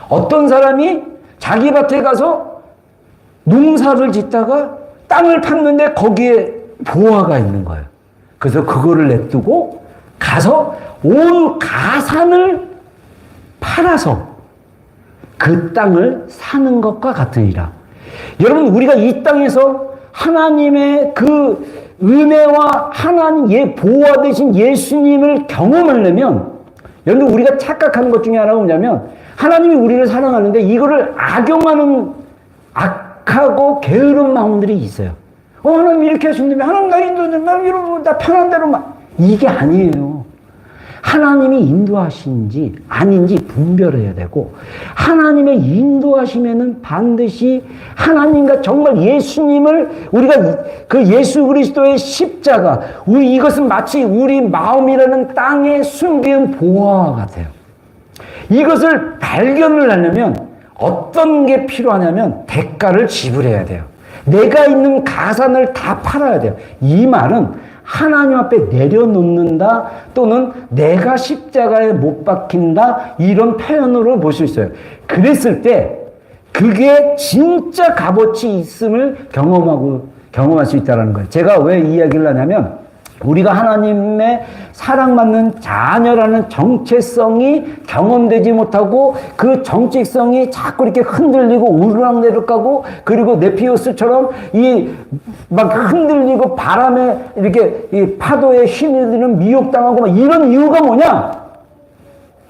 어떤 사람이 자기 밭에 가서 농사를 짓다가 땅을 팠는데 거기에 보화가 있는 거예요. 그래서 그거를 냅두고 가서 온 가산을 팔아서 그 땅을 사는 것과 같으니라. 여러분, 우리가 이 땅에서 하나님의 그 은혜와 하나님의 보호와 되신 예수님을 경험하려면, 여러분, 우리가 착각하는 것 중에 하나가 뭐냐면 하나님이 우리를 사랑하는데 이거를 악용하는 악하고 게으른 마음들이 있어요. 하나님 이렇게 하셨는데, 하나님 나 인도하면, 나 편한 대로만. 이게 아니에요. 하나님이 인도하신지 아닌지 분별해야 되고, 하나님의 인도하심에는 반드시 하나님과 정말 예수님을, 우리가 그 예수 그리스도의 십자가, 이것은 마치 우리 마음이라는 땅에 숨긴 보화와 같아요. 이것을 발견을 하려면 어떤 게 필요하냐면 대가를 지불해야 돼요. 내가 있는 가산을 다 팔아야 돼요. 이 말은 하나님 앞에 내려놓는다 또는 내가 십자가에 못 박힌다 이런 표현으로 볼 수 있어요. 그랬을 때 그게 진짜 값어치 있음을 경험할 수 있다는 거예요. 제가 왜 이 이야기를 하냐면 우리가 하나님의 사랑받는 자녀라는 정체성이 경험되지 못하고 그 정체성이 자꾸 이렇게 흔들리고 오르락내리락하고, 그리고 네피우스처럼 막 흔들리고 바람에 이렇게 이 파도에 휘둘리는 미혹당하고 막 이런 이유가 뭐냐?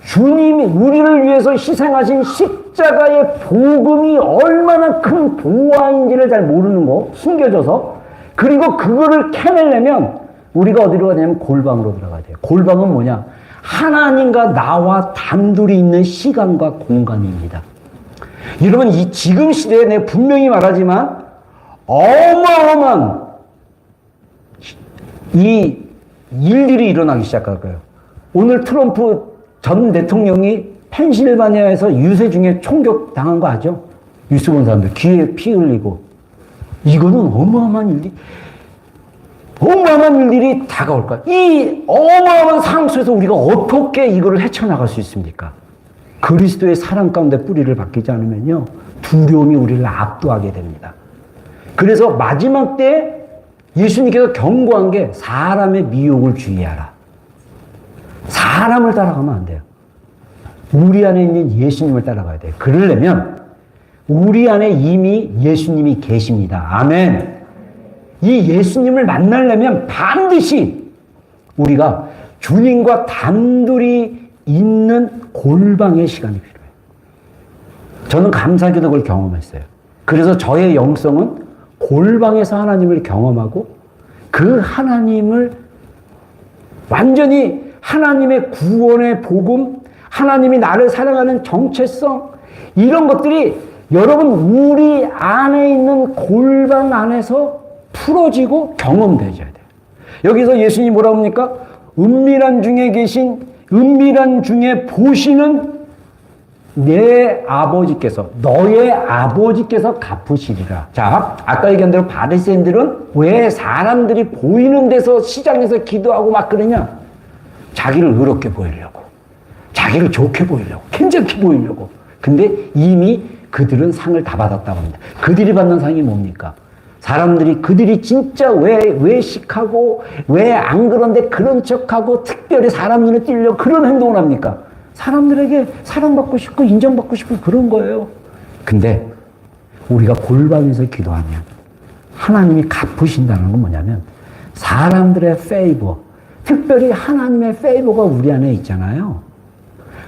주님이 우리를 위해서 희생하신 십자가의 복음이 얼마나 큰 보화인지를 잘 모르는 거, 숨겨져서. 그리고 그거를 캐내려면 우리가 어디로 가냐면 골방으로 들어가야 돼요. 골방은 뭐냐? 하나님과 나와 단둘이 있는 시간과 공간입니다. 여러분, 이 지금 시대에 내가 분명히 말하지만 어마어마한 이 일들이 일어나기 시작할 거예요. 오늘 트럼프 전 대통령이 펜실바니아에서 유세 중에 총격 당한 거 아죠? 뉴스 본 사람들 귀에 피 흘리고. 이거는 어마어마한 일들이 다가올 거야. 이 어마어마한 상황 속에서 우리가 어떻게 이거를 헤쳐나갈 수 있습니까? 그리스도의 사랑 가운데 뿌리를 박히지 않으면요, 두려움이 우리를 압도하게 됩니다. 그래서 마지막 때 예수님께서 경고한 게 사람의 미혹을 주의하라. 사람을 따라가면 안 돼요. 우리 안에 있는 예수님을 따라가야 돼요. 그러려면 우리 안에 이미 예수님이 계십니다. 아멘. 이 예수님을 만나려면 반드시 우리가 주님과 단둘이 있는 골방의 시간이 필요해요. 저는 감사하게도 그걸 경험했어요. 그래서 저의 영성은 골방에서 하나님을 경험하고 그 하나님을 완전히 하나님의 구원의 복음, 하나님이 나를 사랑하는 정체성, 이런 것들이 여러분 우리 안에 있는 골방 안에서 풀어지고 경험되어야 돼요. 여기서 예수님이 뭐라고 합니까? 은밀한 중에 보시는 내 아버지께서, 너의 아버지께서 갚으시리라. 자, 아까 얘기한 대로 바리새인들은 왜 사람들이 보이는 데서 시장에서 기도하고 막 그러냐? 자기를 의롭게 보이려고, 자기를 좋게 보이려고, 괜찮게 보이려고. 근데 이미 그들은 상을 다 받았다고 합니다. 그들이 받는 상이 뭡니까? 그들이 진짜 왜 외식하고, 왜 안 그런데 그런 척하고, 특별히 사람 눈에 띄려고 그런 행동을 합니까? 사람들에게 사랑받고 싶고, 인정받고 싶고, 그런 거예요. 근데, 우리가 골방에서 기도하면, 하나님이 갚으신다는 건 뭐냐면, 사람들의 페이버, 특별히 하나님의 페이버가 우리 안에 있잖아요.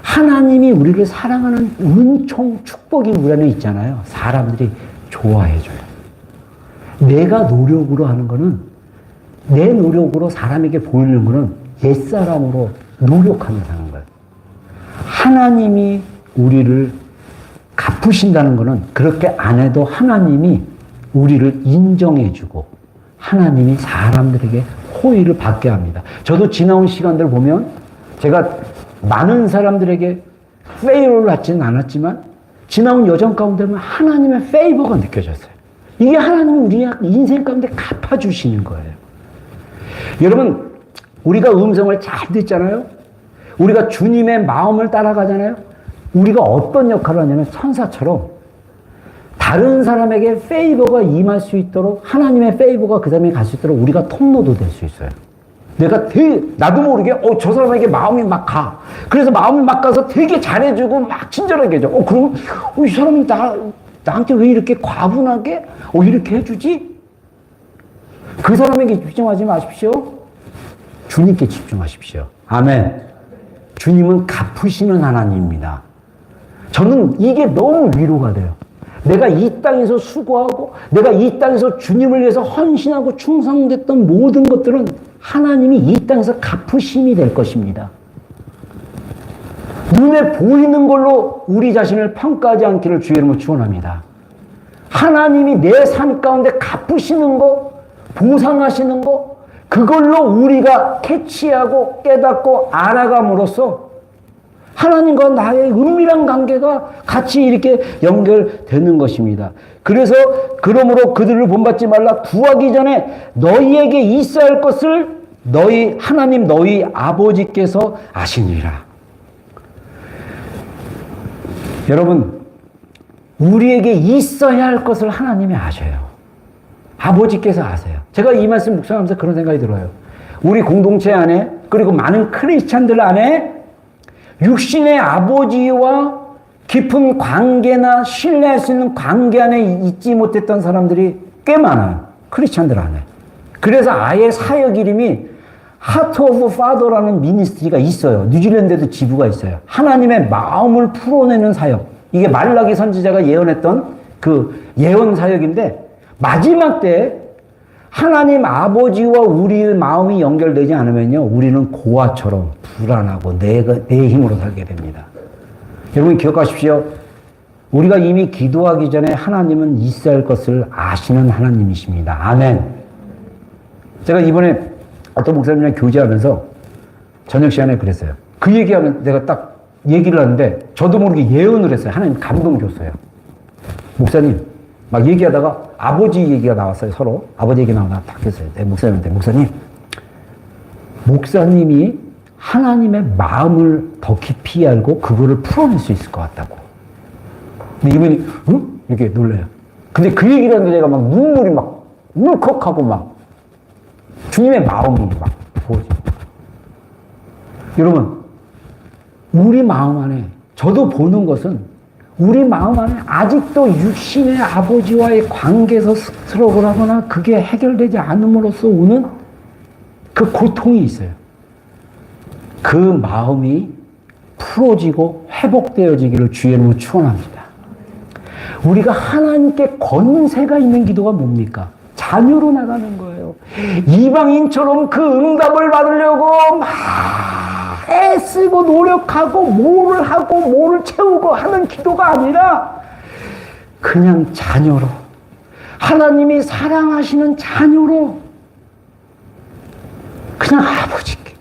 하나님이 우리를 사랑하는 은총, 축복이 우리 안에 있잖아요. 사람들이 좋아해줘요. 내가 노력으로 하는 거는, 내 노력으로 사람에게 보이는 거는 옛사람으로 노력하면서 하는 거예요. 하나님이 우리를 갚으신다는 거는 그렇게 안 해도 하나님이 우리를 인정해주고 하나님이 사람들에게 호의를 받게 합니다. 저도 지나온 시간들 보면 제가 많은 사람들에게 페이로를 하지는 않았지만 지나온 여정 가운데 보면 하나님의 페이버가 느껴졌어요. 이게 하나님이 우리 인생 가운데 갚아주시는 거예요. 여러분, 우리가 음성을 잘 듣잖아요. 우리가 주님의 마음을 따라가잖아요. 우리가 어떤 역할을 하냐면 천사처럼 다른 사람에게 페이버가 임할 수 있도록, 하나님의 페이버가 그 사람에게 갈 수 있도록 우리가 통로도 될 수 있어요. 나도 모르게, 저 사람에게 마음이 막 가. 그래서 마음이 막 가서 되게 잘해주고 막 친절하게 해줘. 그럼, 이 사람이 나한테 왜 이렇게 과분하게, 이렇게 해주지? 그 사람에게 집중하지 마십시오. 주님께 집중하십시오. 아멘. 주님은 갚으시는 하나님입니다. 저는 이게 너무 위로가 돼요. 내가 이 땅에서 수고하고, 내가 이 땅에서 주님을 위해서 헌신하고 충성됐던 모든 것들은 하나님이 이 땅에서 갚으심이 될 것입니다. 눈에 보이는 걸로 우리 자신을 평가하지 않기를 주의 이름으로 축원합니다. 하나님이 내 삶 가운데 갚으시는 거, 보상하시는 거, 그걸로 우리가 캐치하고 깨닫고 알아감으로써 하나님과 나의 은밀한 관계가 같이 이렇게 연결되는 것입니다. 그래서 그러므로 그들을 본받지 말라. 구하기 전에 너희에게 있어야 할 것을 하나님 너희 아버지께서 아시니라. 여러분, 우리에게 있어야 할 것을 하나님이 아셔요. 아버지께서 아세요. 제가 이 말씀 묵상하면서 그런 생각이 들어요. 우리 공동체 안에, 그리고 많은 크리스찬들 안에 육신의 아버지와 깊은 관계나 신뢰할 수 있는 관계 안에 있지 못했던 사람들이 꽤 많아요. 크리스찬들 안에. 그래서 아예 사역 이름이 하트 오브 파더라는 미니스트리가 있어요. 뉴질랜드에도 지부가 있어요. 하나님의 마음을 풀어내는 사역. 이게 말라기 선지자가 예언했던 그 예언 사역인데, 마지막 때 하나님 아버지와 우리의 마음이 연결되지 않으면요, 우리는 고아처럼 불안하고 내 힘으로 살게 됩니다. 여러분 기억하십시오. 우리가 이미 기도하기 전에 하나님은 있어야 할 것을 아시는 하나님이십니다. 아멘. 제가 이번에 어떤 목사님이랑 교제하면서 저녁 시간에 그랬어요. 그 얘기하면 내가 딱 얘기를 하는데 저도 모르게 예언을 했어요. 하나님 감동 줬어요. 목사님, 막 얘기하다가 아버지 얘기가 나왔어요. 서로 아버지 얘기 나오다가 딱 했어요. 내 목사님한테, 목사님이 하나님의 마음을 더 깊이 알고 그거를 풀어낼 수 있을 것 같다고. 근데 이분이 응? 이렇게 놀래요. 근데 그 얘기를 하는데 제가 막 눈물이 막 울컥하고 막 주님의 마음이 막 부어져요. 여러분, 우리 마음 안에, 저도 보는 것은 우리 마음 안에 아직도 육신의 아버지와의 관계에서 스트럭을 하거나 그게 해결되지 않음으로써 오는 그 고통이 있어요. 그 마음이 풀어지고 회복되어지기를 주의 이름으로 축원합니다. 우리가 하나님께 권세가 있는 기도가 뭡니까? 자녀로 나가는 거예요. 이방인처럼 그 응답을 받으려고 막 애쓰고 노력하고 뭐를 하고 뭐를 채우고 하는 기도가 아니라 그냥 자녀로, 하나님이 사랑하시는 자녀로, 그냥 아버지께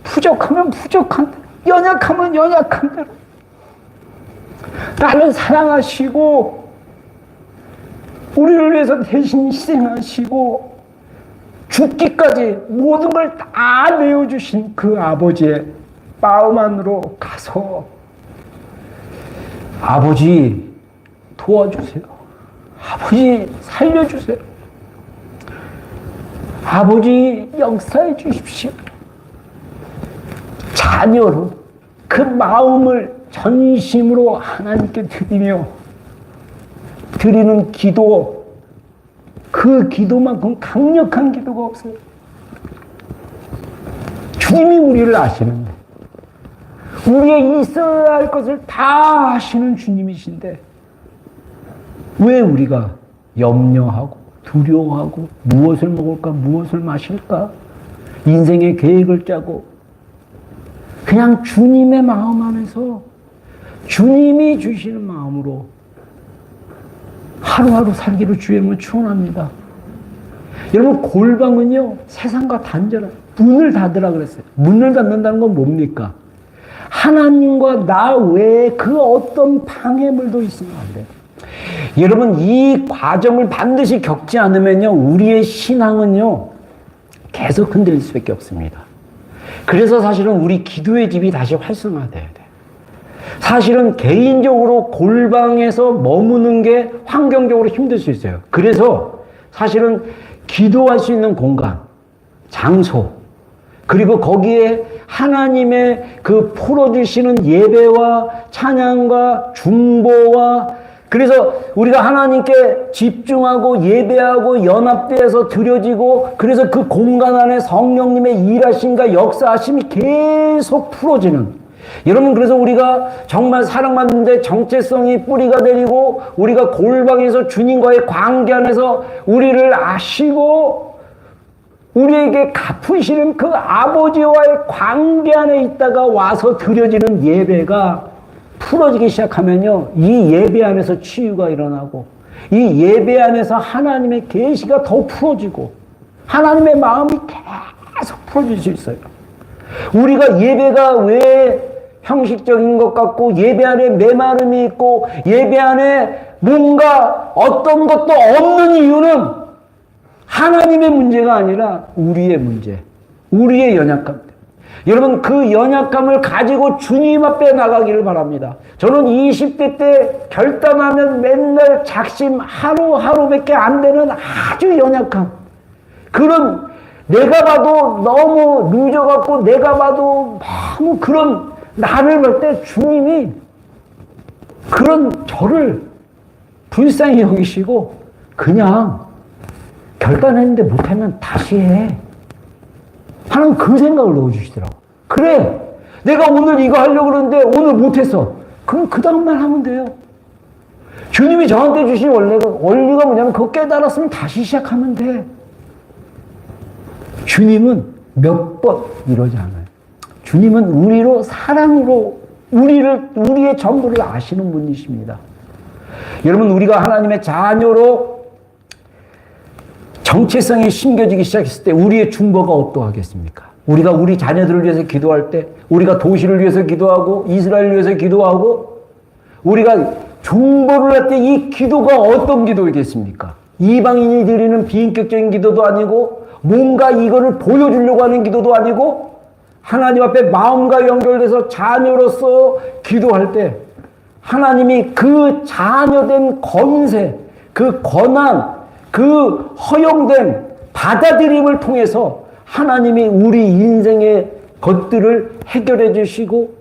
부족하면 부족한 대로, 연약하면 연약한 대로 나를 사랑하시고 우리를 위해서 대신 희생하시고 죽기까지 모든 걸 다 내어주신 그 아버지의 마음 안으로 가서 아버지 도와주세요. 아버지 살려주세요. 아버지 역사해 주십시오. 자녀로 그 마음을 전심으로 하나님께 드리는 기도, 그 기도만큼 강력한 기도가 없어요. 주님이 우리를 아시는데, 우리의 있어야 할 것을 다 아시는 주님이신데 왜 우리가 염려하고 두려워하고 무엇을 먹을까 무엇을 마실까 인생의 계획을 짜고 그냥 주님의 마음 안에서 주님이 주시는 마음으로 하루하루 살기를 주님은 축원합니다. 여러분, 골방은요 세상과 단절한 문을 닫으라 그랬어요. 문을 닫는다는 건 뭡니까? 하나님과 나 외에 그 어떤 방해물도 있으면 안 돼요. 여러분, 이 과정을 반드시 겪지 않으면요 우리의 신앙은요 계속 흔들릴 수밖에 없습니다. 그래서 사실은 우리 기도의 집이 다시 활성화돼야 돼요. 사실은 개인적으로 골방에서 머무는 게 환경적으로 힘들 수 있어요. 그래서 사실은 기도할 수 있는 공간, 장소, 그리고 거기에 하나님의 그 풀어주시는 예배와 찬양과 중보와, 그래서 우리가 하나님께 집중하고 예배하고 연합되어서 드려지고, 그래서 그 공간 안에 성령님의 일하심과 역사하심이 계속 풀어지는, 여러분, 그래서 우리가 정말 사랑받는데 정체성이 뿌리가 되리고 우리가 골방에서 주님과의 관계 안에서 우리를 아시고 우리에게 갚으시는 그 아버지와의 관계 안에 있다가 와서 드려지는 예배가 풀어지기 시작하면요 이 예배 안에서 치유가 일어나고 이 예배 안에서 하나님의 계시가 더 풀어지고 하나님의 마음이 계속 풀어질 수 있어요. 우리가 예배가 왜 형식적인 것 같고 예배 안에 메마름이 있고 예배 안에 뭔가 어떤 것도 없는 이유는 하나님의 문제가 아니라 우리의 문제, 우리의 연약감. 여러분, 그 연약감을 가지고 주님 앞에 나가기를 바랍니다. 저는 20대 때 결단하면 맨날 작심 하루하루밖에 안 되는 아주 연약함, 그런 내가 봐도 너무 늦어갖고 내가 봐도 너무 그런 나를 볼 때 주님이 그런 저를 불쌍히 여기시고 그냥 결단했는데 못하면 다시 해. 하나님 그 생각을 넣어주시더라고. 그래, 내가 오늘 이거 하려고 그러는데 오늘 못했어. 그럼 그 다음날 하면 돼요. 주님이 저한테 주신 원리가 뭐냐면 그거 깨달았으면 다시 시작하면 돼. 주님은 몇 번 이러지 않아요. 주님은 우리로 사랑으로 우리의 전부를 아시는 분이십니다. 여러분, 우리가 하나님의 자녀로 정체성이 심겨지기 시작했을 때 우리의 중보가 어떠하겠습니까? 우리가 우리 자녀들을 위해서 기도할 때, 우리가 도시를 위해서 기도하고 이스라엘을 위해서 기도하고 우리가 중보를 할 때 이 기도가 어떤 기도이겠습니까? 이방인이 드리는 비인격적인 기도도 아니고 뭔가 이거를 보여주려고 하는 기도도 아니고 하나님 앞에 마음과 연결돼서 자녀로서 기도할 때 하나님이 그 자녀된 권세, 그 권한, 그 허용된 받아들임을 통해서 하나님이 우리 인생의 것들을 해결해 주시고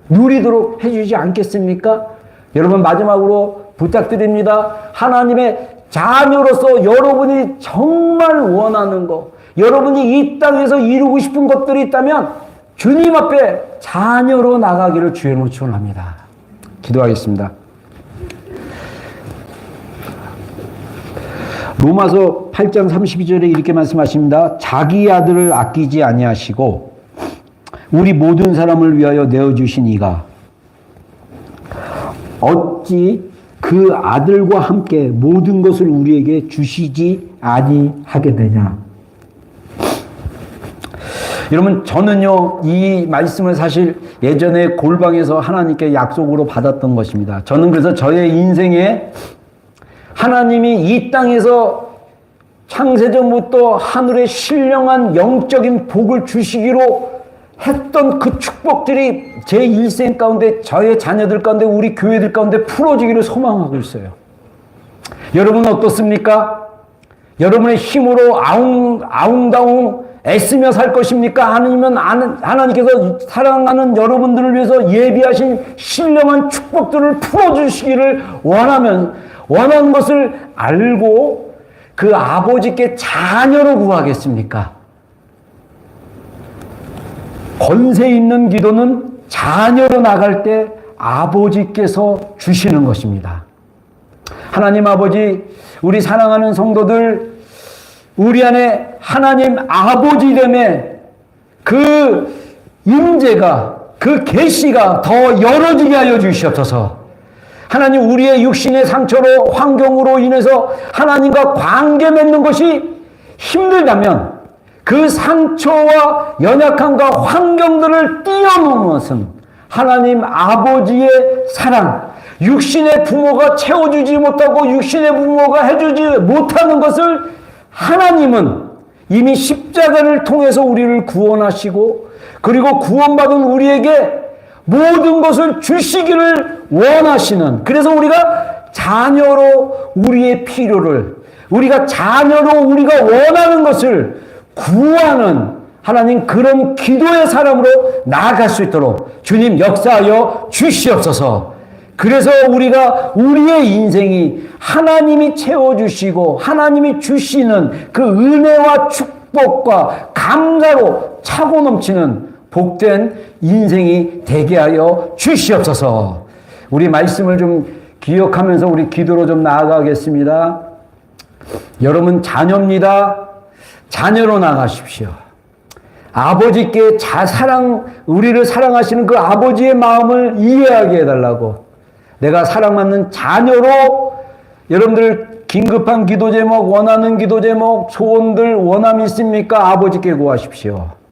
누리도록 해주지 않겠습니까? 여러분, 마지막으로 부탁드립니다. 하나님의 자녀로서 여러분이 정말 원하는 것, 여러분이 이 땅에서 이루고 싶은 것들이 있다면 주님 앞에 자녀로 나가기를 주의 이름으로 축원합니다. 기도하겠습니다.
로마서 8장 32절에 이렇게 말씀하십니다. 자기 아들을 아끼지 아니하시고 우리 모든 사람을 위하여 내어주신 이가 어찌 그 아들과 함께 모든 것을 우리에게 주시지 아니하게 되냐.
여러분, 저는요, 이 말씀을 사실 예전에 골방에서 하나님께 약속으로 받았던 것입니다. 저는 그래서 저의 인생에 하나님이 이 땅에서 창세전부터 하늘에 신령한 영적인 복을 주시기로 했던 그 축복들이 제 일생 가운데, 저의 자녀들 가운데, 우리 교회들 가운데 풀어지기를 소망하고 있어요. 여러분은 어떻습니까? 여러분의 힘으로 아웅다웅 애쓰며 살 것입니까? 아니면 하나님께서 사랑하는 여러분들을 위해서 예비하신 신령한 축복들을 풀어주시기를 원하는 것을 알고 그 아버지께 자녀로 구하겠습니까? 권세 있는 기도는 자녀로 나갈 때 아버지께서 주시는 것입니다. 하나님 아버지, 우리 사랑하는 성도들, 우리 안에 하나님 아버지됨의 그 임재가, 그 계시가 더 열어지게 하여 주시옵소서. 하나님, 우리의 육신의 상처로, 환경으로 인해서 하나님과 관계 맺는 것이 힘들다면 그 상처와 연약함과 환경들을 뛰어넘어선 하나님 아버지의 사랑, 육신의 부모가 채워주지 못하고 육신의 부모가 해주지 못하는 것을 하나님은 이미 십자가를 통해서 우리를 구원하시고, 그리고 구원받은 우리에게 모든 것을 주시기를 원하시는, 그래서 우리가 자녀로 우리의 필요를, 우리가 자녀로 우리가 원하는 것을 구하는 하나님, 그런 기도의 사람으로 나아갈 수 있도록 주님 역사하여 주시옵소서. 그래서 우리가 우리의 인생이 하나님이 채워주시고 하나님이 주시는 그 은혜와 축복과 감사로 차고 넘치는 복된 인생이 되게 하여 주시옵소서. 우리 말씀을 좀 기억하면서 우리 기도로 좀 나아가겠습니다. 여러분 자녀입니다. 자녀로 나가십시오. 아버지께 우리를 사랑하시는 그 아버지의 마음을 이해하게 해달라고, 내가 사랑받는 자녀로, 여러분들 긴급한 기도 제목, 원하는 기도 제목, 소원들, 원함이 있습니까? 아버지께 구하십시오.